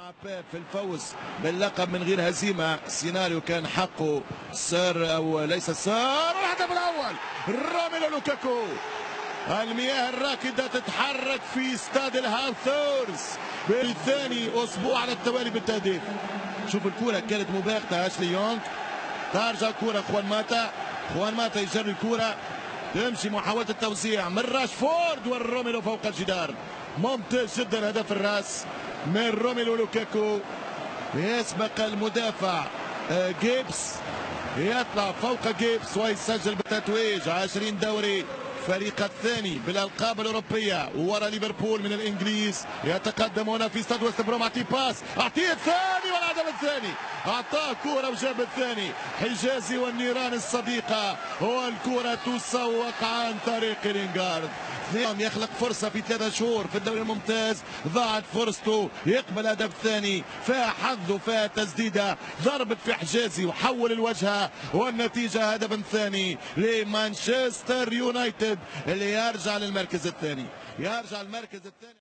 مع بيب في الفوز باللقب من غير هزيمة. السيناريو كان حقه سار أو ليس سار. الهدف الأول روميلو لوكاكو. المياه الراكدة تتحرك في استاد الهاوثورز بالثاني أسبوع على التوالي بالتهديف. شوف الكرة كانت مباغتة أشلي يونغ، ترجع الكرة خوان ماتا يجري الكرة، تمشي محاولة التوزيع من راشفورد والروميلو فوق الجدار. ممتاز جدا هدف الراس من روميلو لوكاكو. يسبق المدافع جيبس، يطلع فوق جيبس ويسجل بالتتويج 20 دوري الفريق الثاني بالالقاب الاوروبيه ورا ليفربول من الانجليز. يتقدم هنا في استاد وست بروم. اعطيه باس، اعطيه الثاني والهدف الثاني. اعطاه كوره وجاب الثاني. حجازي والنيران الصديقه والكوره تسوق عن طريق لينغارد. يخلق فرصه في 3 شهور في الدوري الممتاز، ضاعت فرصته. يقبل هدف ثاني، فيها حظ وفيها تسديده، ضربت في حجازي وحول الوجهه، والنتيجه هدف ثاني لمانشستر يونايتد اللي يرجع للمركز الثاني.